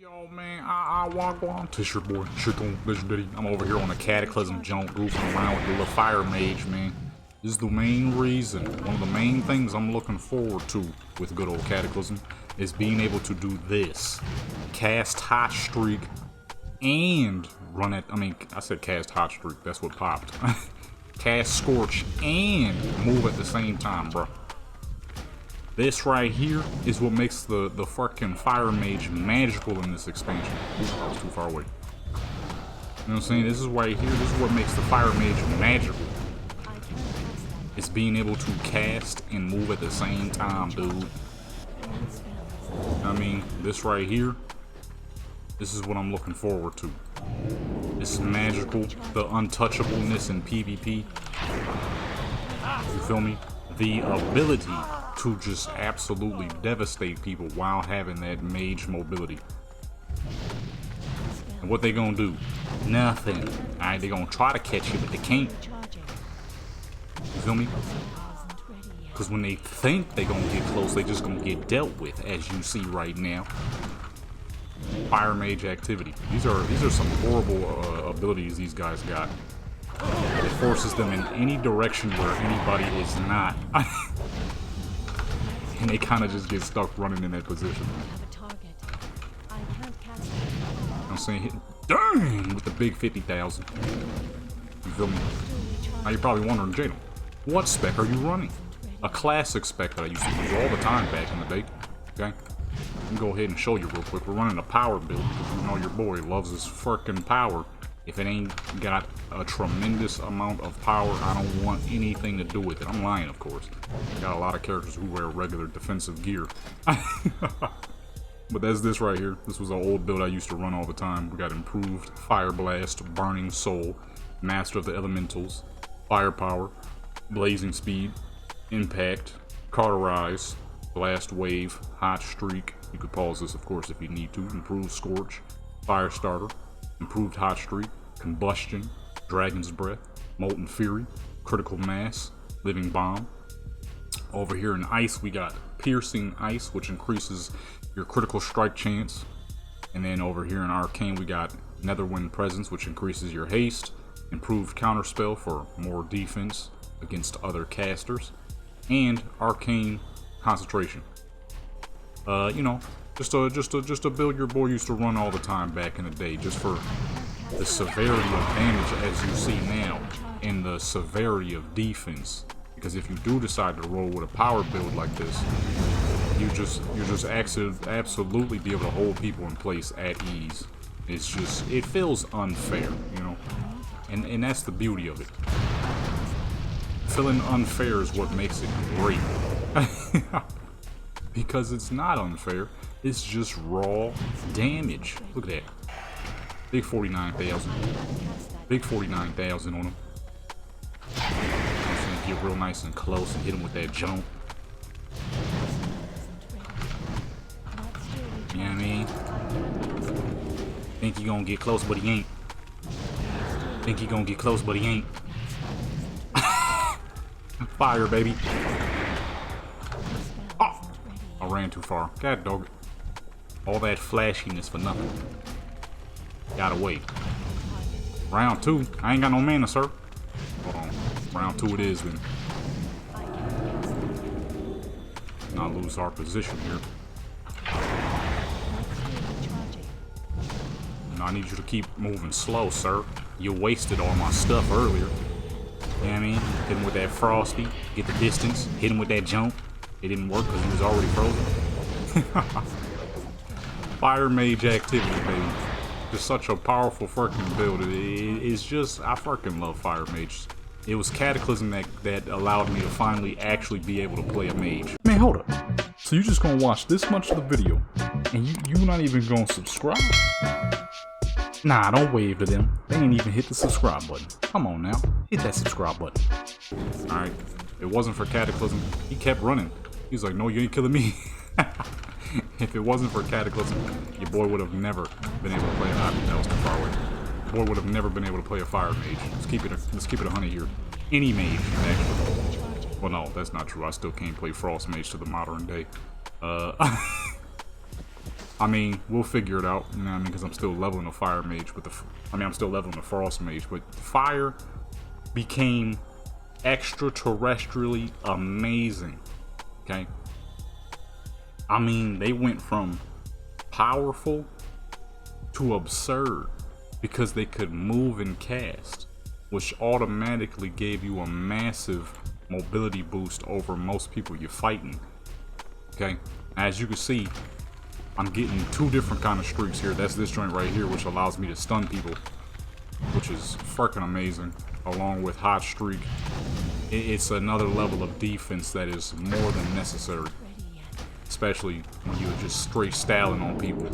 Yo, man, I walk on. It's your boy, Chicken Legendary. I'm over here on a Cataclysm jump, goofing around with the little fire mage, man. This is the main reason, one of the main things I'm looking forward to with good old Cataclysm is being able to do this. Cast Hot Streak and run it. I said cast Hot Streak, that's what popped. Cast Scorch and move at the same time, bro. This right here is what makes the fucking Fire Mage magical in this expansion. Ooh, I was too far away. You know what I'm saying? This is right here. This is what makes the Fire Mage magical. It's being able to cast and move at the same time, dude. I mean, this right here, this is what I'm looking forward to. It's magical. The untouchableness in PvP. You feel me? The ability to just absolutely devastate people while having that mage mobility. And what they gonna do? Nothing. Alright, they gonna try to catch you, but they can't. You feel me? Because when they think they gonna get close, they just gonna get dealt with, as you see right now. Fire mage activity. These are some horrible abilities these guys got. It forces them in any direction where anybody is not. And they kind of just get stuck running in that position. I'm saying, dang, with the big 50,000. You feel me? Now you're probably wondering, Jado, what spec are you running? A classic spec that I used to use all the time back in the day. Okay? Let me go ahead and show you real quick. We're running a power build because you know your boy loves his freaking power. If it ain't got a tremendous amount of power, I don't want anything to do with it. I'm lying, of course. Got a lot of characters who wear regular defensive gear. But that's this right here. This was an old build I used to run all the time. We got improved Fire Blast, Burning Soul, Master of the Elementals, Firepower, Blazing Speed, Impact, Cauterize, Blast Wave, Hot Streak. You could pause this, of course, if you need to. Improved Scorch, Fire Starter, Improved Hot Streak, Combustion, Dragon's Breath, Molten Fury, Critical Mass, Living Bomb. Over here in Ice, we got Piercing Ice, which increases your critical strike chance. And then over here in Arcane, we got Netherwind Presence, which increases your haste. Improved Counterspell for more defense against other casters. And Arcane Concentration. You know, just a build your boy used to run all the time back in the day, just for the severity of damage as you see now, and the severity of defense. Because if you do decide to roll with a power build like this, you just absolutely be able to hold people in place at ease. It's just, it feels unfair, you know, and that's the beauty of it. Feeling unfair is what makes it great. Because it's not unfair, it's just raw damage. Look at that. Big 49,000. Big 49,000 on him. I'm just gonna get real nice and close and hit him with that jump. You know what I mean? Think he gonna get close, but he ain't. Think he gonna get close, but he ain't. Fire, baby. I ran too far. God dog it. All that flashiness for nothing. Gotta wait. Round 2. I ain't got no mana, sir. Hold on. Round 2 it is then. Not lose our position here. No, I need you to keep moving slow, sir. You wasted all my stuff earlier. You know what I mean? Hit him with that Frosty. Get the distance. Hit him with that jump. It didn't work because he was already frozen. Fire Mage activity, baby. Just such a powerful freaking build. It's just, I freaking love Fire Mages. It was Cataclysm that allowed me to finally actually be able to play a mage. Man, hold up. So you just gonna watch this much of the video and you not even gonna subscribe? Nah, don't wave to them. They ain't even hit the subscribe button. Come on now, hit that subscribe button. Alright, it wasn't for Cataclysm. He kept running. He's like, no, you ain't killing me. If it wasn't for Cataclysm, your boy would have never been able to play. That was too far away. Your boy would have never been able to play a Fire Mage. Let's keep it 100 here. Any mage, actually. Well, no, that's not true. I still can't play Frost Mage to the modern day. I mean, we'll figure it out, you know what I mean, because I'm still leveling the fire mage, but I'm still leveling the frost mage, but fire became extraterrestrially amazing, okay? I mean, they went from powerful to absurd because they could move and cast, which automatically gave you a massive mobility boost over most people you're fighting, okay? As you can see, I'm getting two different kind of streaks here. That's this joint right here, which allows me to stun people, which is freaking amazing, along with hot streak. It's another level of defense that is more than necessary, especially when you're just straight styling on people.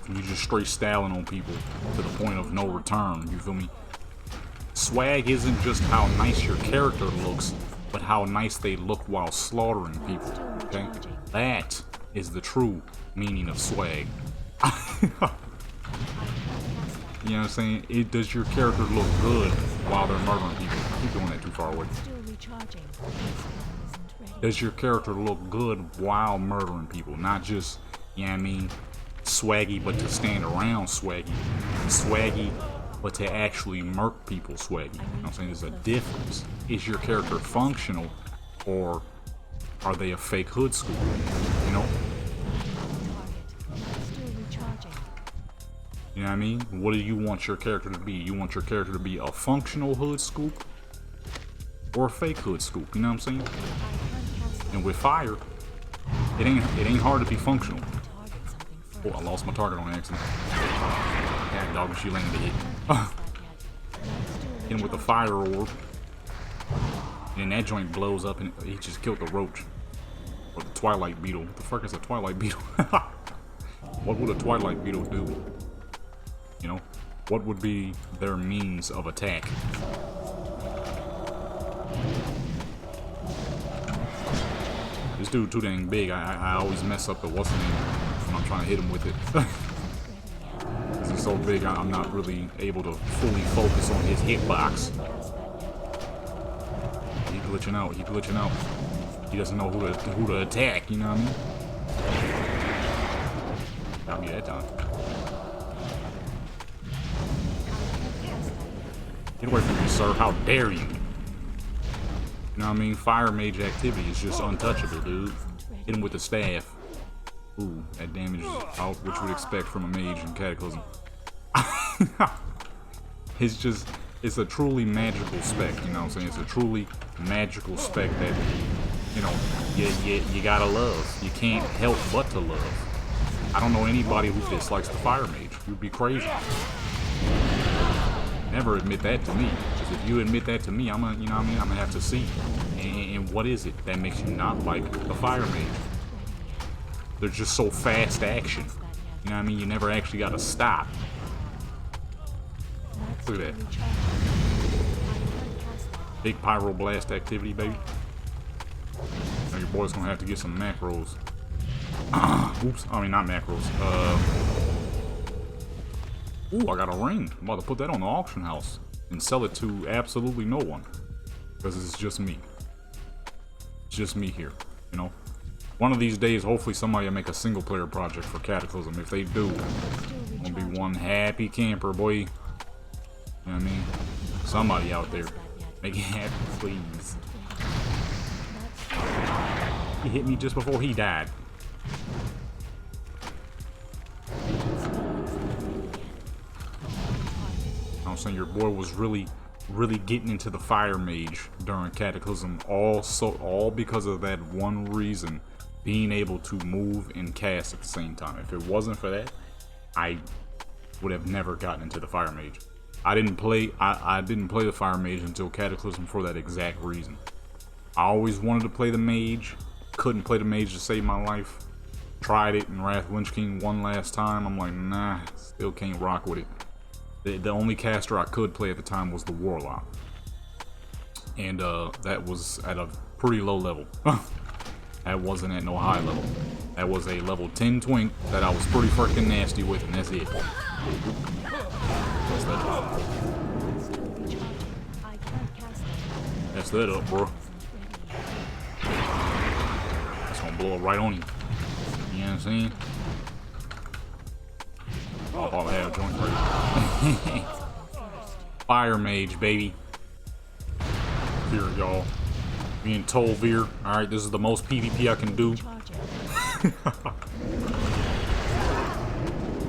When you're just straight styling on people to the point of no return, you feel me? Swag isn't just how nice your character looks, but how nice they look while slaughtering people, okay? That is the true meaning of swag. You know what I'm saying? Does your character look good while they're murdering people? I keep doing that too far away. Does your character look good while murdering people? Not just, you know what I mean, swaggy, but to stand around swaggy. Swaggy, but to actually murk people swaggy. You know what I'm saying? There's a difference. Is your character functional, or are they a fake hood scoop? You know? You know what I mean? What do you want your character to be? You want your character to be a functional hood scoop or a fake hood scoop? You know what I'm saying? And with fire, it ain't hard to be functional. Oh, I lost my target on accident. Yeah, dog, she landed it. Hit him with the fire orb. And that joint blows up and he just killed the roach. Or the twilight beetle. What the fuck is a twilight beetle? What would a twilight beetle do? You know? What would be their means of attack? This dude too dang big. I always mess up the what's the name when I'm trying to hit him with it. Because he's so big, I'm not really able to fully focus on his hitbox. He's glitching out. He's glitching out. He doesn't know who to attack. You know what I mean? Got me that time. Get away from me, sir. How dare you? You know what I mean? Fire mage activity is just untouchable, dude. Hit him with the staff. Ooh, that damage is out, which you would expect from a mage in Cataclysm. It's a truly magical spec, you know what I'm saying? It's a truly magical spec that, you know, you gotta love. You can't help but to love. I don't know anybody who dislikes the fire mage. You'd be crazy. Never admit that to me. Because if you admit that to me, I'm gonna have to see. And what is it that makes you not like the fire mage? They're just so fast action. You know what I mean? You never actually gotta stop. Look at that. Big pyroblast activity, baby. Now your boy's gonna have to get some macros. Oops, I mean not macros. Ooh, I got a ring. I'm about to put that on the auction house and sell it to absolutely no one. Because it's just me. It's just me here, you know? One of these days, hopefully somebody will make a single player project for Cataclysm. If they do, I'm gonna be one happy camper, boy. You know what I mean? Somebody out there. Make it happen, please. He hit me just before he died. I'm saying your boy was really getting into the fire mage during Cataclysm, all because of that one reason, being able to move and cast at the same time. If it wasn't for that, I would have never gotten into the fire mage. I didn't play the fire mage until Cataclysm for that exact reason. I always wanted to play the mage, couldn't play the mage to save my life. Tried it in Wrath Lynch King one last time. I'm like, nah, still can't rock with it. The only caster I could play at the time was the Warlock. And that was at a pretty low level. That wasn't at no high level. That was a level 10 twink that I was pretty freaking nasty with, and that's it. That's that up, bro. That's gonna blow up right on you. I'm saying? I'll have joint break. Fire Mage, baby. Here, y'all. Being told Veer. Alright, this is the most PvP I can do. You know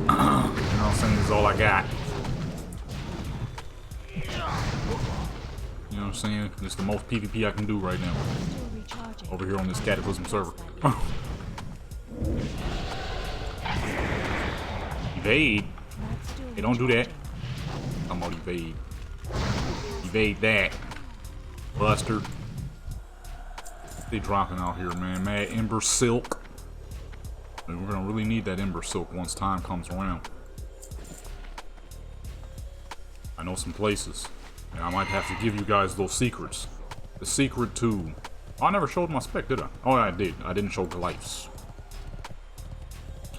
what I'm saying? This is all I got. You know what I'm saying? This is the most PvP I can do right now. Over here on this Cataclysm server. Evade? Hey, don't do that. I'm gonna evade. Evade that. Buster. They dropping out here, man. Mad Ember Silk. We're gonna really need that Ember Silk once time comes around. I know some places. And I might have to give you guys those secrets. The secret to... Oh, I never showed my spec, did I? Oh, I did. I didn't show Glyphs.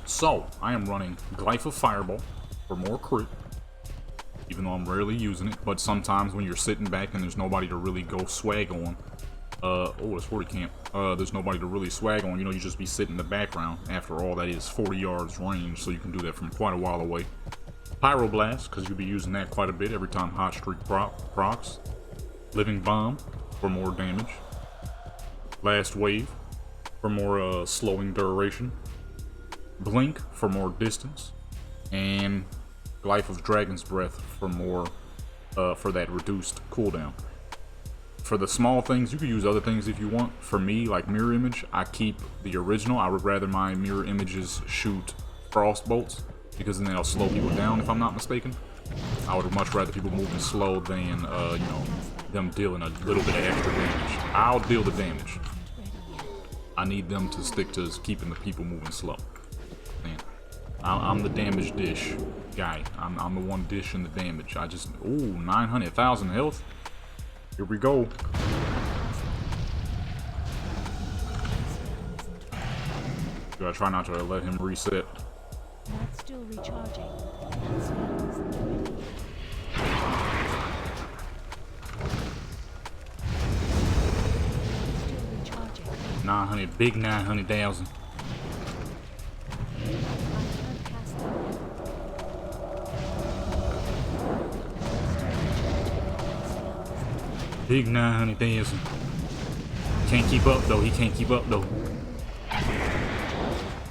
So, I am running Glyph of Fireball for more crit. Even though I'm rarely using it. But sometimes when you're sitting back and there's nobody to really go swag on. Oh, it's 40 camp. There's nobody to really swag on. You know, you just be sitting in the background. After all, that is 40 yards range. So you can do that from quite a while away. Pyroblast, because you'll be using that quite a bit every time Hot Streak procs. Living Bomb for more damage. Last Wave for more slowing duration. Blink for more distance. And Glyph of Dragon's Breath for more, for that reduced cooldown. For the small things, you can use other things if you want. For me, like Mirror Image, I keep the original. I would rather my Mirror Images shoot Frost Bolts, because then they'll slow people down, if I'm not mistaken. I would much rather people moving slow than, you know, them dealing a little bit of extra damage. I'll deal the damage. I need them to stick to keeping the people moving slow. Man, I'm the damage dish guy. I'm the one dishing the damage. I just, ooh, 900,000 health. Here we go. Gotta try not to let him reset. Not still recharging. 900, big 900,000. Big 900,000. Can't keep up though. He can't keep up though.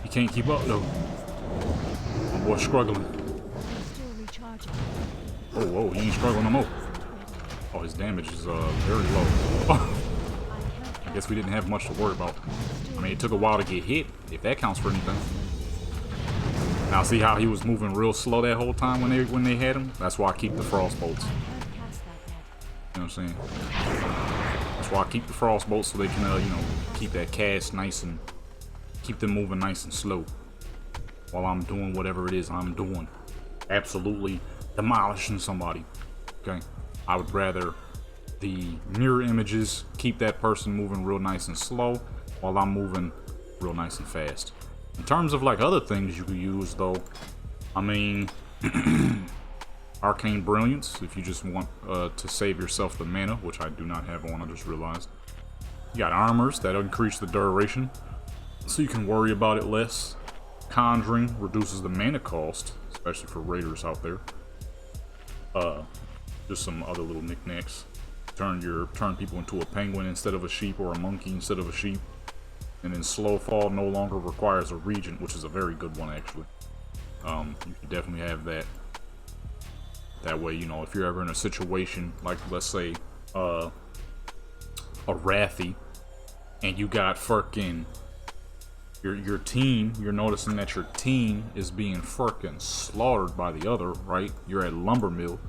He can't keep up though. My boy's struggling. Oh, whoa, he ain't struggling no more. Oh, his damage is very low. I guess we didn't have much to worry about. I mean, it took a while to get hit, if that counts for anything. Now, see how he was moving real slow that whole time when they had him? That's why I keep the frost bolts. You know what I'm saying? That's why I keep the frost bolts, so they can, you know, keep that cast nice and keep them moving nice and slow while I'm doing whatever it is I'm doing. Absolutely demolishing somebody. Okay, I would rather the mirror images keep that person moving real nice and slow while I'm moving real nice and fast. In terms of like other things you could use though, I mean, Arcane Brilliance, if you just want to save yourself the mana, which I do not have on, I just realized. You got armors that'll increase the duration, so you can worry about it less. Conjuring reduces the mana cost, especially for raiders out there. Just some other little knickknacks. Turn people into a penguin instead of a sheep, or a monkey instead of a sheep. And then slow fall no longer requires a regent, which is a very good one actually. You should definitely have that. That way, you know, if you're ever in a situation like, let's say, a Wrathy, and you got fucking your team, you're noticing that your team is being fucking slaughtered by the other, right? You're at Lumber Mill.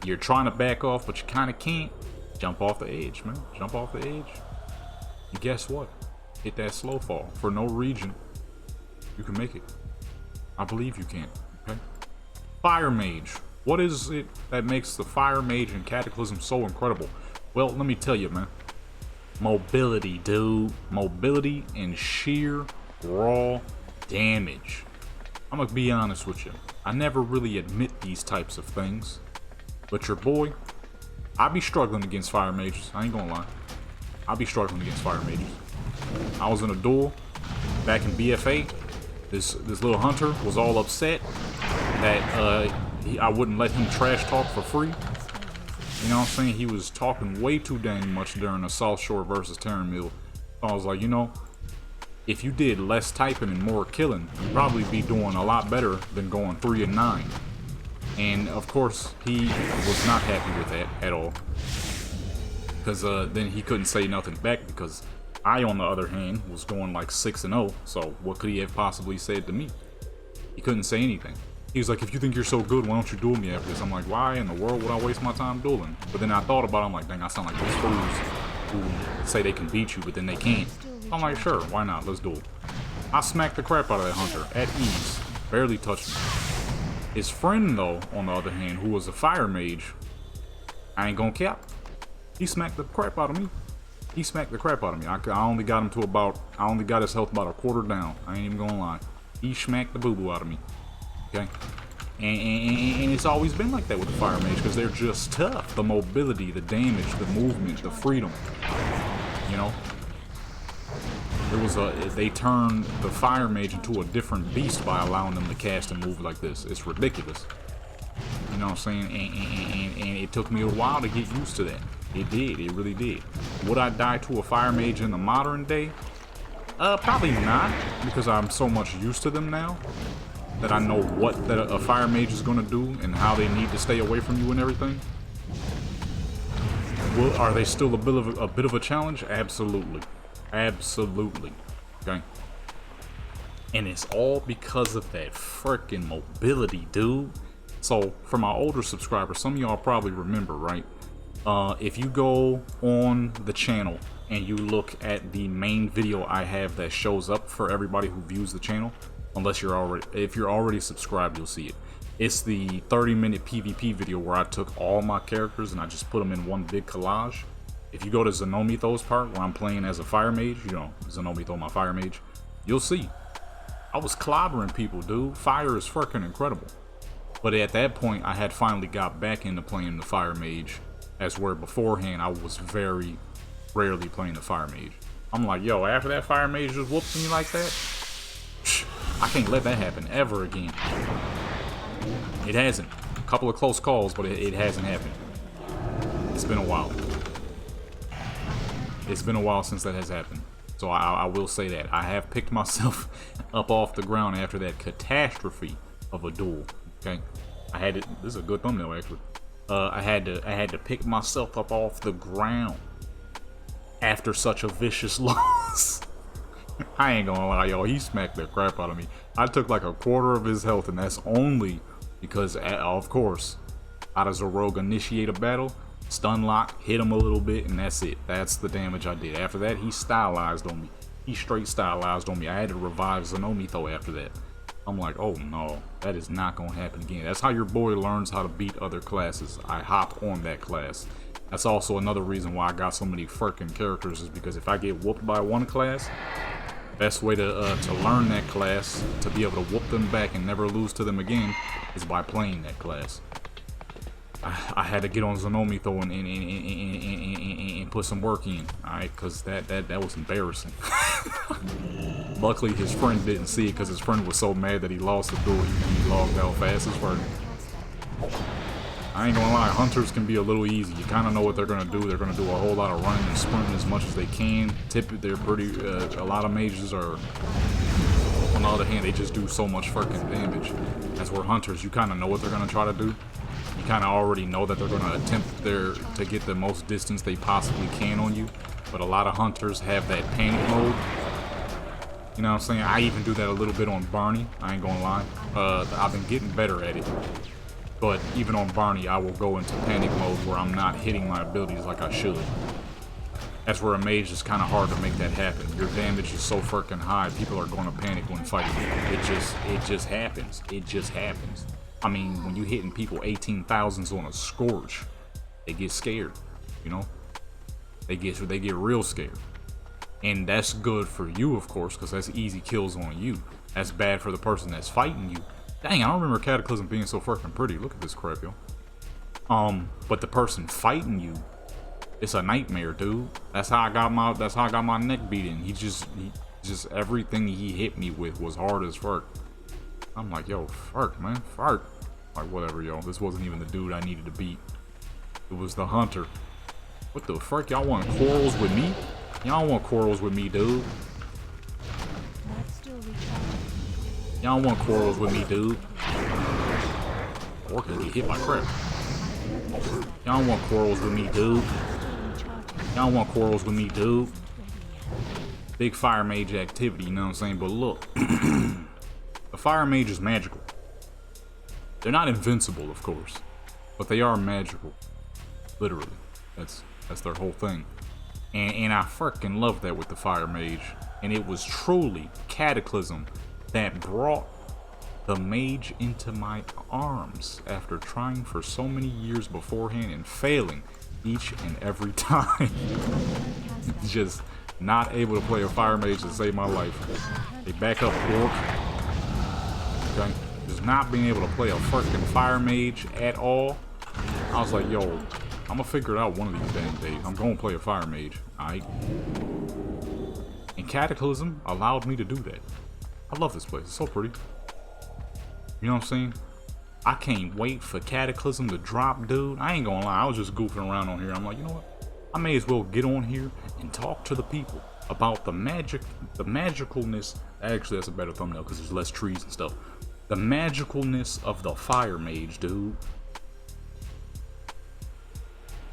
You're trying to back off, but you kind of can't. Jump off the edge, man. Jump off the edge. And guess what? Hit that slow fall. For no region, you can make it. I believe you can, okay? Fire Mage. What is it that makes the Fire Mage and Cataclysm so incredible? Well, let me tell you, man. Mobility, dude. Mobility and sheer raw damage. I'm gonna be honest with you. I never really admit these types of things. But your boy, I be struggling against Fire Mages. I ain't gonna lie. I be struggling against Fire Mages. I was in a duel back in BFA. This little hunter was all upset that I wouldn't let him trash talk for free. You know what I'm saying? He was talking way too dang much during the South Shore versus Terran Mill. So I was like, you know, if you did less typing and more killing, you'd probably be doing a lot better than going 3 and 9. And of course, he was not happy with that at all. Because then he couldn't say nothing back, because I, on the other hand, was going like 6 and 0. So what could he have possibly said to me? He couldn't say anything. He was like, if you think you're so good, why don't you duel me after this? I'm like, why in the world would I waste my time dueling? But then I thought about it, I'm like, dang, I sound like those fools who say they can beat you, but then they can't. So I'm like, sure, why not? Let's duel. I smacked the crap out of that hunter at ease. Barely touched me. His friend, though, on the other hand, who was a fire mage, I ain't gonna cap. He smacked the crap out of me. He smacked the crap out of me. I only got him to about, I only got his health about a quarter down. I ain't even gonna lie. He smacked the boo-boo out of me. Okay, and it's always been like that with the fire mage, because they're just tough. The mobility, the damage, the movement, the freedom. You know, they turned the fire mage into a different beast by allowing them to cast and move like this. It's ridiculous. You know what I'm saying? And it took me a while to get used to that. It did. It really did. Would I die to a fire mage in the modern day? Probably not, because I'm so much used to them now that I know what a fire mage is going to do and how they need to stay away from you and everything. Well, are they still a bit of a challenge? Absolutely. Absolutely. Okay. And it's all because of that freaking mobility, dude. So, for my older subscribers, some of y'all probably remember, right? If you go on the channel and you look at the main video I have that shows up for everybody who views the channel, unless if you're already subscribed, you'll see it. It's the 30-minute PvP video where I took all my characters and I just put them in one big collage. If you go to Xenomythos part where I'm playing as a fire mage, you know, Xenomythos, my fire mage, you'll see. I was clobbering people, dude. Fire is freaking incredible. But at that point, I had finally got back into playing the fire mage, as where beforehand I was very rarely playing the fire mage. I'm like, yo, after that fire mage just whooped me like that, I can't let that happen ever again. It hasn't. A couple of close calls, but it hasn't happened. It's been a while. It's been a while since that has happened. So I will say that. I have picked myself up off the ground after that catastrophe of a duel. Okay? I had it. This is a good thumbnail, actually. I had to pick myself up off the ground after such a vicious loss. I ain't gonna lie, y'all. He smacked the crap out of me. I took like a quarter of his health, and that's only because, of course, how does a rogue initiate a battle? Stun lock, hit him a little bit, and that's it. That's the damage I did. After that, he stylized on me. He straight stylized on me. I had to revive Xenomythos after that. I'm like, oh no, that is not gonna happen again. That's how your boy learns how to beat other classes. I hop on that class. That's also another reason why I got so many freaking characters, is because if I get whooped by one class, best way to learn that class, to be able to whoop them back and never lose to them again, is by playing that class. I had to get on Xenomythos and put some work in, alright, because that was embarrassing. Luckily, his friend didn't see it, because his friend was so mad that he lost the duel, he logged out fast as fuck. I ain't gonna lie, hunters can be a little easy. You kind of know what they're gonna do. They're gonna do a whole lot of running and sprinting as much as they can. They're pretty. A lot of mages are. On the other hand, they just do so much freaking damage. As we're hunters, you kind of know what they're gonna try to do. You kind of already know that they're gonna attempt to get the most distance they possibly can on you. But a lot of hunters have that panic mode. You know what I'm saying? I even do that a little bit on Barney. I ain't gonna lie. I've been getting better at it. But even on Barney, I will go into panic mode where I'm not hitting my abilities like I should. That's where a mage is kind of hard to make that happen. Your damage is so freaking high, people are going to panic when fighting. It just happens. It just happens. I mean, when you're hitting people 18,000s on a Scorch, they get scared, you know? They get real scared. And that's good for you, of course, because that's easy kills on you. That's bad for the person that's fighting you. Dang, I don't remember Cataclysm being so freaking pretty. Look at this crap, yo. But the person fighting you, it's a nightmare, dude. That's how I got my neck beaten. Just everything he hit me with was hard as fuck. I'm like, yo, fuck, man, fuck. Like, whatever, yo. This wasn't even the dude I needed to beat. It was the hunter. What the fuck? Y'all want quarrels with me? Y'all want quarrels with me, dude. That's still recharging. Y'all want quarrels with me, dude. Or can get hit by crap. Y'all want quarrels with me, dude. Y'all want quarrels with me, dude. Big fire mage activity, you know what I'm saying? But look, the fire mage is magical. They're not invincible, of course, but they are magical. Literally, that's their whole thing. And I freaking love that with the fire mage. And it was truly Cataclysm that brought the mage into my arms after trying for so many years beforehand and failing each and every time. Just not able to play a fire mage to save my life. They back up orc. Okay? Just not being able to play a freaking fire mage at all. I was like, yo, I'm gonna figure it out one of these dang days. I'm gonna play a fire mage. Alright? And Cataclysm allowed me to do that. I love this place. It's so pretty. You know what I'm saying? I can't wait for Cataclysm to drop, dude. I ain't gonna lie. I was just goofing around on here. I'm like, you know what? I may as well get on here and talk to the people about the magicalness. Actually, that's a better thumbnail because there's less trees and stuff. The magicalness of the fire mage, dude.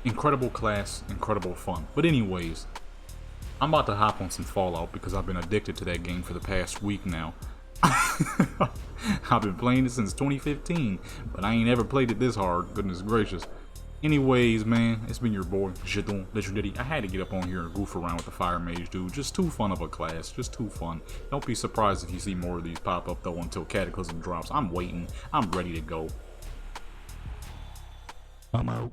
Incredible class, incredible fun. But anyways, I'm about to hop on some Fallout because I've been addicted to that game for the past week now. I've been playing it since 2015, but I ain't ever played it this hard. Goodness gracious. Anyways, man, it's been your boy, Jadon Legendary. I had to get up on here and goof around with the fire mage, dude. Just too fun of a class. Just too fun. Don't be surprised if you see more of these pop up, though, until Cataclysm drops. I'm waiting. I'm ready to go. I'm out.